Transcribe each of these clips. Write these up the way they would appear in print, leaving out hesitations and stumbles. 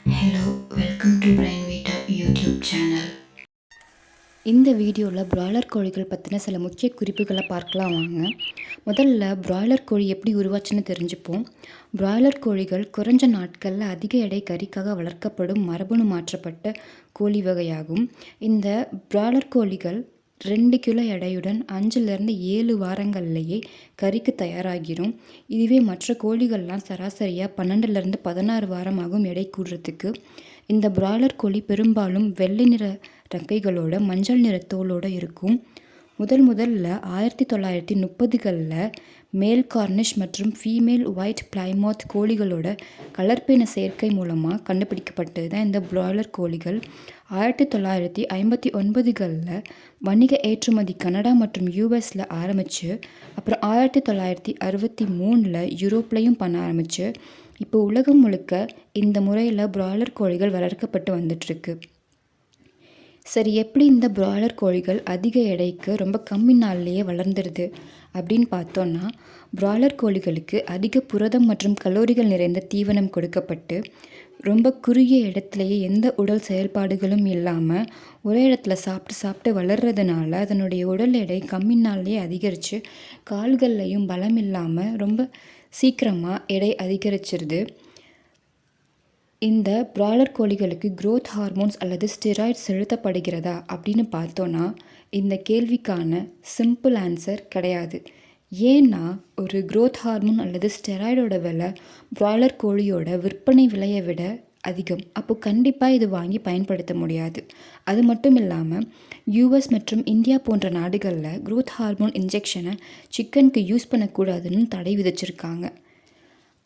Hello, welcome to Brain Vita YouTube channel. இந்த வீடியோவில் broiler கோழிகள் பற்றின சில முக்கிய குறிப்புகளை பார்க்கலாம் வாங்க. முதல்ல பிராய்லர் கோழி எப்படி உருவாச்சுன்னு தெரிஞ்சுப்போம். பிராய்லர் கோழிகள் குறைஞ்ச நாட்களில் அதிக எடை கறிக்காக வளர்க்கப்படும் மரபணு மாற்றப்பட்ட கோழி வகையாகும். இந்த பிராய்லர் கோழிகள் 2 கிலோ எடையுடன் 5லேருந்து 7 வாரங்கள்லேயே கறிக்கு தயாராகிடும். இதுவே மற்ற கோழிகள்லாம் சராசரியாக 12லேருந்து 16 வாரமாகும் எடை கூடுறதுக்கு. இந்த பிராய்லர் கோழி பெரும்பாலும் வெள்ளை நிற ரெக்கைகளோட மஞ்சள் நிற தோலோடு இருக்கும். முதல்ல 1930களில் மேல் கார்னிஷ் மற்றும் ஃபீமேல் ஒயிட் பிளைமவுத் கோழிகளோட கலர்ப்பின சேர்க்கை மூலமாக கண்டுபிடிக்கப்பட்டது தான் இந்த பிராய்லர் கோழிகள். 1959களில் வணிக ஏற்றுமதி கனடா மற்றும் யூஎஸில் ஆரம்பித்து அப்புறம் 1963ல் யூரோப்லேயும் பண்ண ஆரம்பித்து இப்போ உலகம் முழுக்க இந்த முறையில் பிராய்லர் கோழிகள் வளர்க்கப்பட்டு வந்துட்டுருக்கு. சரி, எப்படி இந்த பிராய்லர் கோழிகள் அதிக எடைக்கு ரொம்ப கம்மி நாள்லேயே வளர்ந்துடுது அப்படின்னு பார்த்தோன்னா, பிராய்லர் கோழிகளுக்கு அதிக புரதம் மற்றும் கலோரிகள் நிறைந்த தீவனம் கொடுக்கப்பட்டு ரொம்ப குறுகிய இடத்துலையே எந்த உடல் செயல்பாடுகளும் இல்லாமல் ஒரே இடத்துல சாப்பிட்டு வளர்கிறதுனால அதனுடைய உடல் எடை கம்மி நாள்லேயே அதிகரித்து கால்கள்லையும் பலம் இல்லாமல் ரொம்ப சீக்கிரமாக எடை அதிகரிச்சிருது. இந்த பிராய்லர் கோழிகளுக்கு growth ஹார்மோன்ஸ் அல்லது ஸ்டெராய்ட்ஸ் செலுத்தப்படுகிறதா அப்படின்னு பார்த்தோன்னா, இந்த கேள்விக்கான சிம்பிள் ஆன்சர் கிடையாது. ஏன்னா ஒரு growth ஹார்மோன் அல்லது ஸ்டெராய்டோட விலை பிராய்லர் கோழியோட விற்பனை விலையை விட அதிகம். அப்போ கண்டிப்பாக இது வாங்கி பயன்படுத்த முடியாது. அது மட்டும் இல்லாமல் யூஎஸ் மற்றும் இந்தியா போன்ற நாடுகளில் growth ஹார்மோன் இன்ஜெக்ஷனை சிக்கனுக்கு யூஸ் பண்ணக்கூடாதுன்னு தடை விதிச்சிருக்காங்க.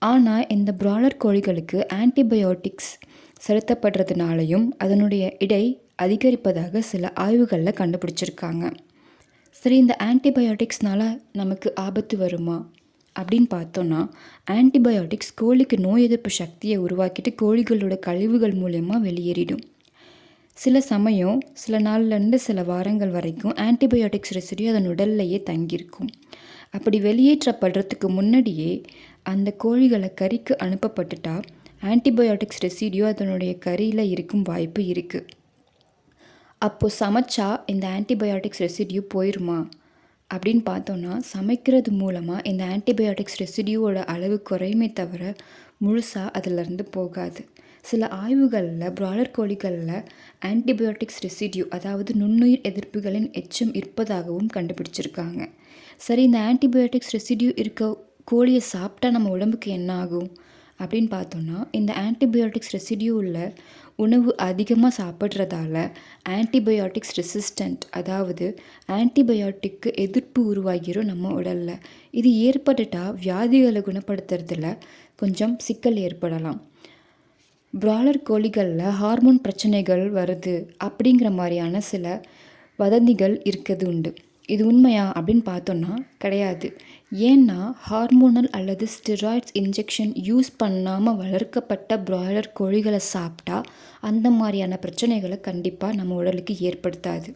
ஆனால் இந்த பிராய்லர் கோழிகளுக்கு ஆன்டிபயோட்டிக்ஸ் செலுத்தப்படுறதுனாலையும் அதனுடைய எடை அதிகரிப்பதாக சில ஆய்வுகளில் கண்டுபிடிச்சிருக்காங்க. சரி, இந்த ஆன்டிபயோட்டிக்ஸ்னால நமக்கு ஆபத்து வருமா அப்படின்னு பார்த்தோன்னா, ஆன்டிபயோட்டிக்ஸ் கோழிக்கு நோய் எதிர்ப்பு சக்தியை உருவாக்கிட்டு கோழிகளோட கழிவுகள் மூலயமா வெளியேறிடும். சில சமயம் சில நாள்லேருந்து சில வாரங்கள் வரைக்கும் ஆன்டிபயோட்டிக்ஸ் ரெசிடியூ அதன் உடல்லையே தங்கியிருக்கும். அப்படி வெளியேற்றப்படுறதுக்கு முன்னாடியே அந்த கோழிகளை கறிக்கு அனுப்பப்பட்டுட்டா ஆன்டிபயோட்டிக்ஸ் ரெசிடியூ அதனுடைய கறியில் இருக்கும் வாய்ப்பு இருக்குது. அப்போது சமைச்சா இந்த ஆன்டிபயோட்டிக்ஸ் ரெசிடியூ போயிடுமா அப்படின்னு பார்த்தோன்னா, சமைக்கிறது மூலமாக இந்த ஆன்டிபயோட்டிக்ஸ் ரெசிடியூவோட அளவு குறையுமே தவிர முழுசாக அதிலிருந்து போகாது. சில ஆய்வுகளில் பிராய்லர் கோழிகளில் ஆன்டிபயோட்டிக்ஸ் ரெசிடியூ அதாவது நுண்ணுயிர் எதிர்ப்புகளின் எச்சம் இருப்பதாகவும் கண்டுபிடிச்சிருக்காங்க. சரி, இந்த ஆன்டிபயோட்டிக்ஸ் ரெசிடியூ இருக்க கோழியை சாப்பிட்டா நம்ம உடம்புக்கு என்ன ஆகும் அப்படின்னு பார்த்தோன்னா, இந்த ஆன்டிபயோட்டிக்ஸ் ரெசிடியூ உள்ள உணவு அதிகமாக சாப்பிட்றதால ஆன்டிபயோட்டிக்ஸ் ரெசிஸ்டண்ட் அதாவது ஆன்டிபயோட்டிக்கு எதிர்ப்பு உருவாகிரும் நம்ம உடலில். இது ஏற்பட்டுட்டால் வியாதிகளை குணப்படுத்துறதுல கொஞ்சம் சிக்கல் ஏற்படலாம். பிராய்லர் கோழிகளில் ஹார்மோன் பிரச்சனைகள் வருது அப்படிங்கிற மாதிரியான சில வதந்திகள் இருக்கிறது உண்டு. இது உண்மையா அப்படின்னு பார்த்தோன்னா கிடையாது. ஏன்னா ஹார்மோனல் அல்லது ஸ்டெராய்ட்ஸ் இன்ஜெக்ஷன் யூஸ் பண்ணாமல் வளர்க்கப்பட்ட பிராய்லர் கோழிகளை சாப்பிட்டா அந்த மாதிரியான பிரச்சனைகளை கண்டிப்பாக நம்ம உடலுக்கு ஏற்படுத்தாது.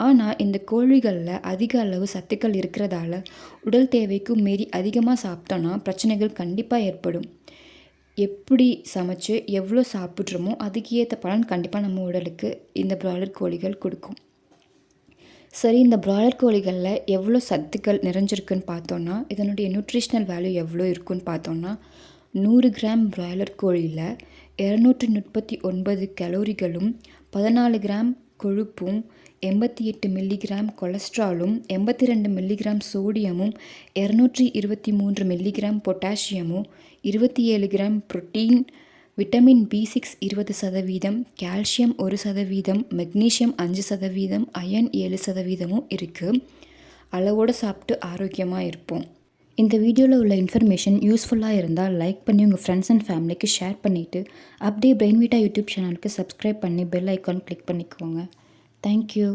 ஆனால் இந்த கோழிகளில் அதிக அளவு சத்துக்கள் இருக்கிறதால உடல் தேவைக்கும் மீறி அதிகமாக சாப்பிட்டோன்னா பிரச்சனைகள் கண்டிப்பாக ஏற்படும். எப்படி சமைச்சு எவ்வளோ சாப்பிட்றோமோ அதுக்கு ஏற்ற பலன் கண்டிப்பாக நம்ம உடலுக்கு இந்த பிராய்லர் கோழிகள் கொடுக்கும். சரி, இந்த பிராய்லர் கோழிகளில் எவ்வளோ சத்துக்கள் நிறைஞ்சிருக்குன்னு பார்த்தோன்னா, இதனுடைய நியூட்ரிஷ்னல் வேல்யூ எவ்வளோ இருக்குன்னு பார்த்தோன்னா, 100 கிராம் பிராய்லர் கோழியில் 239 கலோரிகளும் 14 கிராம் கொழுப்பும் 88 மில்லிகிராம் கொலஸ்ட்ராலும் 82 மில்லிகிராம் சோடியமும் 223 மில்லிகிராம் பொட்டாசியமும் 27 gram protein vitamin B6 20%, calcium 1%, magnesium 5%, iron 7%ம் இருக்குது. அளவோடு சாப்பிட்டு ஆரோக்கியமாக இருப்போம். இந்த வீடியோவில் உள்ள இன்ஃபர்மேஷன் யூஸ்ஃபுல்லாக இருந்தால் லைக் பண்ணி உங்கள் ஃப்ரெண்ட்ஸ் அண்ட் ஃபேமிலிக்கு ஷேர் பண்ணிவிட்டு அப்படியே பிரெயின் வீட்டா யூடியூப் சேனலுக்கு சப்ஸ்கிரைப் பண்ணி பெல் ஐக்கான் கிளிக் பண்ணிக்கோங்க. தேங்க்யூ.